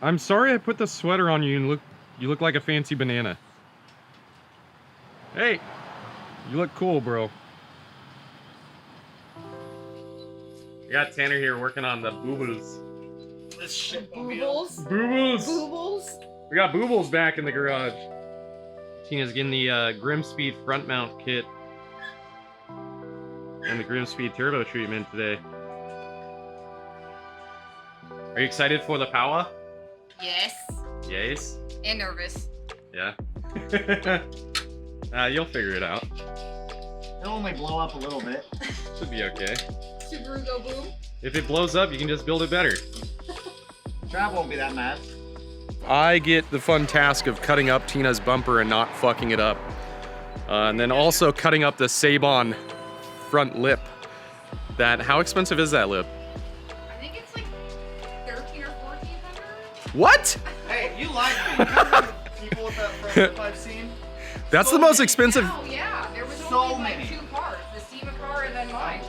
I'm sorry I put the sweater on you and you look like a fancy banana. Hey, you look cool, bro. We got Tanner here working on the boo-boos. This shit. Boobles? Boo-boos! Boobles? We got boo-boos back in the garage. Tina's getting the Grimmspeed front mount kit and the Grimmspeed turbo treatment today. Are you excited for the power? Yes. Yes. And nervous. Yeah. You'll figure it out. It'll only blow up a little bit. Should be okay. Subaru go boom. If it blows up, you can just build it better. Trav won't be that mad. I get the fun task of cutting up Tina's bumper and not fucking it up. And then also cutting up the Sabon front lip. How expensive is that lip? I think it's like 13 or 1400. What? Hey, you lied to me. You know people with that front lip I've seen? That's the most expensive. Oh yeah, there was So only like many. 2 cars. The SEMA car and then mine.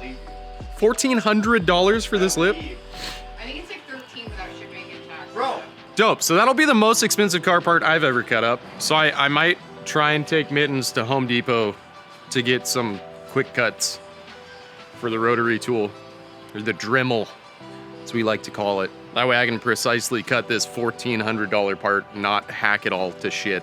$1,400 for this lip? I think it's like 13 without shipping and tax. Bro. Dope. So that'll be the most expensive car part I've ever cut up. So I might try and take Mittens to Home Depot to get some quick cuts for the rotary tool, or the Dremel, as we like to call it. That way I can precisely cut this $1,400 part, not hack it all to shit.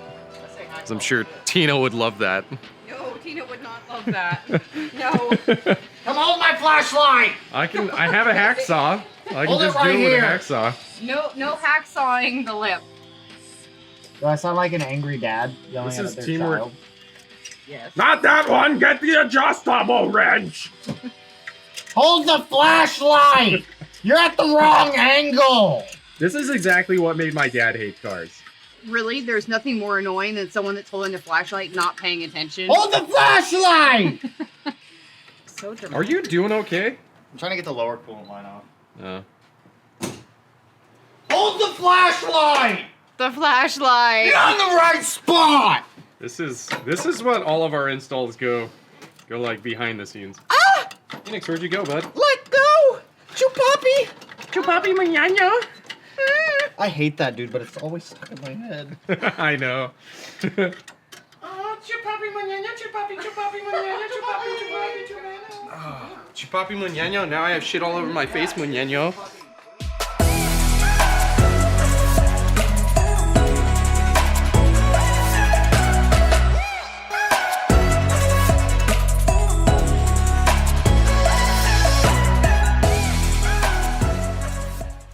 'Cause I'm sure Tina would love that. No, Tina would not love that. No. Come hold my flashlight! I have a hacksaw. I can Hold it just right do it with a here. hacksaw. No hacksawing the lip. Do I sound like an angry dad yelling This at is their teamwork. child? Yes. Not that one! Get the adjustable wrench! Hold the flashlight! You're at the wrong angle! This is exactly what made my dad hate cars. Really? There's nothing more annoying than someone that's holding a flashlight not paying attention. Hold the flashlight! So dramatic. Are you doing okay? I'm trying to get the lower coolant line off. No. Hold the flashlight! The flashlight. You're on the right spot! This is what all of our installs go like behind the scenes. Ah! Phoenix, where'd you go, bud? Let go! Chupapi! Chupapi manana! I hate that dude, but it's always stuck in my head. I know. Oh, chupapi manana, chupapi, chupapi manana, chupapi, chupapi, chupapi. Chupapi muñeño. Now I have shit all over my face, muñeño.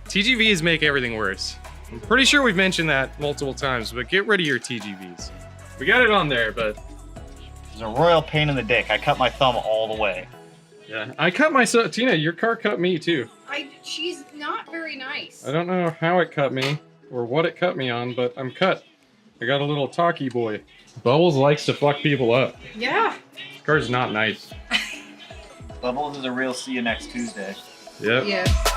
TGVs make everything worse. I'm pretty sure we've mentioned that multiple times, but get rid of your TGVs. We got it on there, but It's a royal pain in the dick. I cut my thumb all the way. yeah. I cut myself. Tina, your car cut me too. She's not very nice. I don't know how it cut me or what it cut me on, but I'm cut. I got a little talkie boy. Bubbles likes to fuck people up. Yeah. This car's not nice. Bubbles is a real see you next Tuesday. Yep. Yes.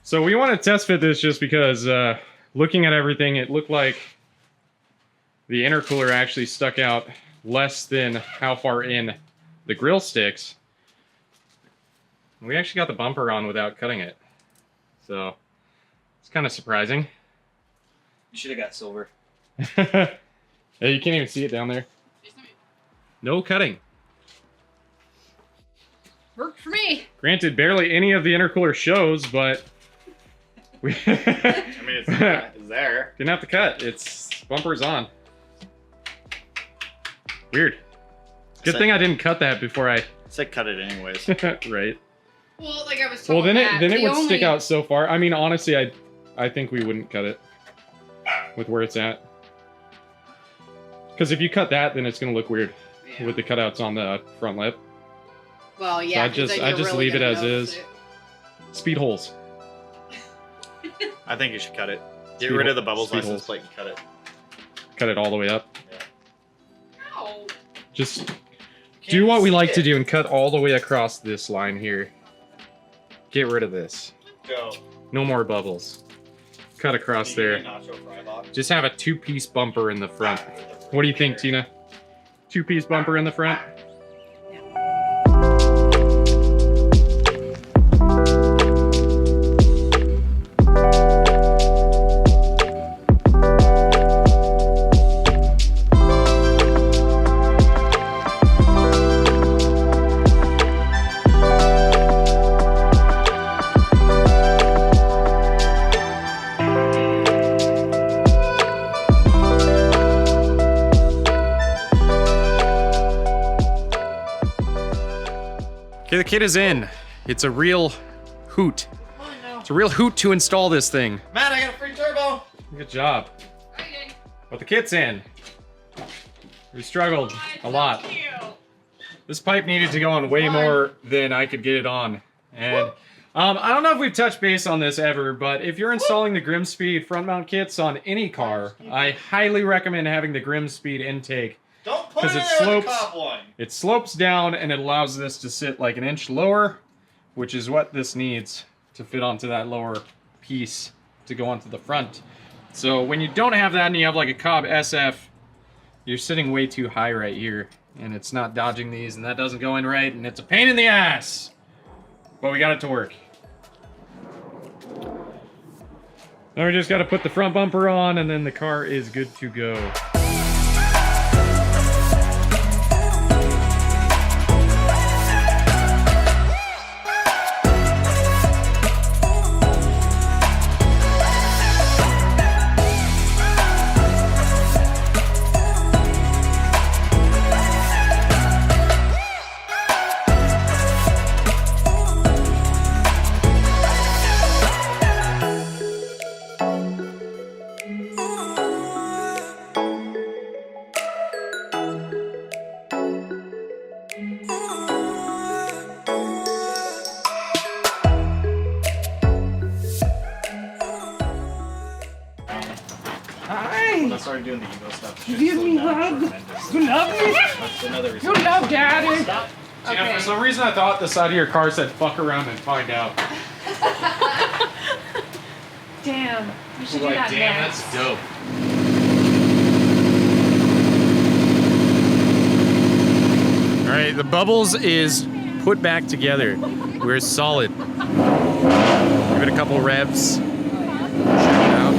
So we want to test fit this just because looking at everything, it looked like the intercooler actually stuck out less than how far in the grill sticks. We actually got the bumper on without cutting it. So it's kind of surprising. You should have got silver. Hey, you can't even see it down there. No cutting. Worked for me. Granted, barely any of the intercooler shows, but we I mean, it's there. didn't have to cut. It's bumper's on. Weird. Good thing I didn't cut that before I. Said cut it anyways. Right. Well, like I was Well, told then that, it the would stick only- out so far. I mean, honestly, I think we wouldn't cut it with where it's at. Because if you cut that, then it's gonna look weird Yeah. with the cutouts on the front lip. Well, yeah. I 'cause just- then I you're just really leave it gonna as notice is. it. Speed holes. I think you should cut it. Get Speed rid of hole- the bubbles speed license holes. plate and cut it. Cut it all the way up. Ow. Just do what we like to do and cut all the way across this line here. Get rid of this. Go. No more bubbles. cut across there. Just have a 2-piece bumper in the front. What do you think, Tina? 2-piece bumper in the front? Okay, the kit is in. It's a real hoot. It's a real hoot to install this thing. Man, I got a free turbo. Good job. But the kit's in. We struggled a lot. This pipe needed to go on way more than I could get it on. And I don't know if we've touched base on this ever, but if you're installing the Grimmspeed front mount kits on any car, I highly recommend having the Grimmspeed intake. Don't put it in there with the cop one. It slopes down and it allows this to sit like an inch lower, which is what this needs to fit onto that lower piece to go onto the front. So when you don't have that and you have like a Cobb SF, you're sitting way too high right here and it's not dodging these and that doesn't go in right and it's a pain in the ass. But we got it to work. Now we just got to put the front bumper on and then the car is good to go. I started doing the ego stuff. You give me love. You love me. That's another reason. You love daddy. Yeah, for some reason I thought the side of your car said fuck around and find out. Damn. We should do Like, that damn, next. that's dope. Alright, the bubbles is put back together. We're solid. Give it a couple revs. Check it out.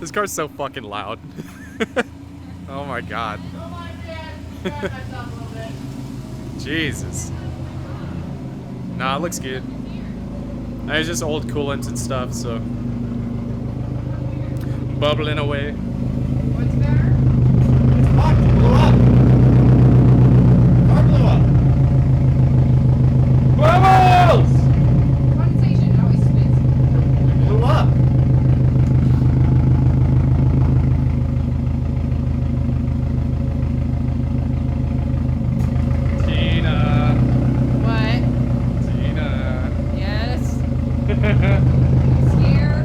This car's so fucking loud. Oh my god. Jesus. Nah, it looks good. It's just old coolants and stuff, so. Bubbling away. What's there? Fuck, it blew up. Car blew up. Bubbles! Condensation always spits. It blew up. Tina. What? Tina. Yes. It's here.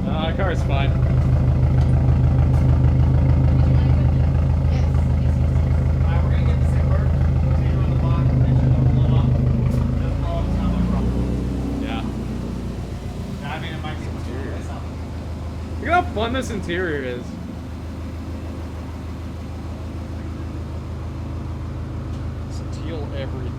Nah, the car's fine. Yes. Alright, we're gonna get this thing worked. Take it on the block. Make sure it don't blow up. If it doesn't blow up, it's not my problem. Yeah. I mean, it might be interior. Look at how fun this interior is. It's teal everything.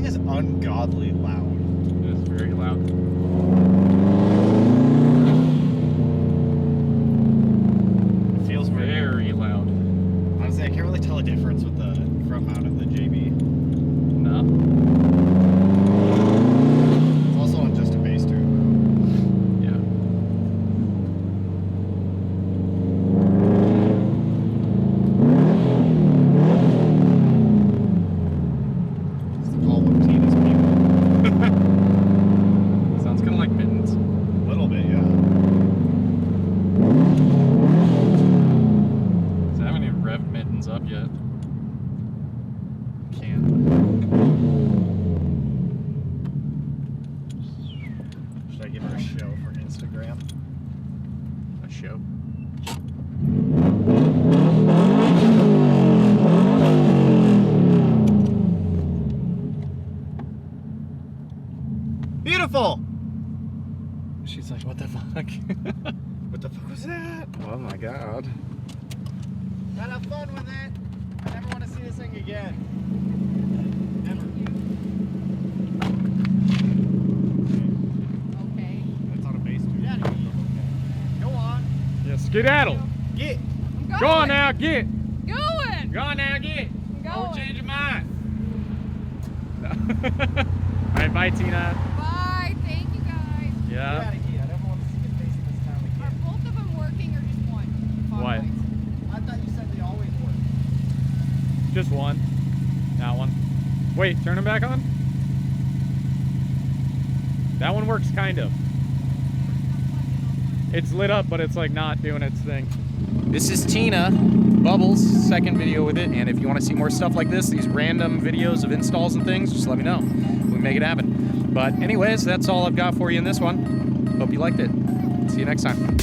is ungodly loud. It is very loud. It feels Very loud. Honestly, I can't really tell a difference with the front mount of the JB. No. It's also on just a bass tube. Yeah. It's the call of Tina's people. Sounds kind of like mittens. A little bit, yeah. So I haven't even revved mittens up yet. Can't. Should I give her a show for Instagram? A show. Beautiful! She's like, what the fuck? What the fuck was that? Oh my god. Gotta have fun with it. I never want to see this thing again. Ever. Okay. That's on a bass tube. Yeah. Go on. Yeah, skedaddle. Get. I'm going. Go on now, get. Going. Go on now, get. I'm Don't going. change your mind. Alright, bye, Tina. Bye. Thank you guys. Get out Yeah. of here. I never want to see your face in this town Are again. both of them working or just one? Fog What? lights. I thought you said they always work. Just one. That one. Wait, turn them back on? That one works kind of. It's lit up, but it's like not doing its thing. This is Tina, Bubbles, second video with it. And if you want to see more stuff like this, these random videos of installs and things, just let me know. We make it happen. But anyways, that's all I've got for you in this one. Hope you liked it. See you next time.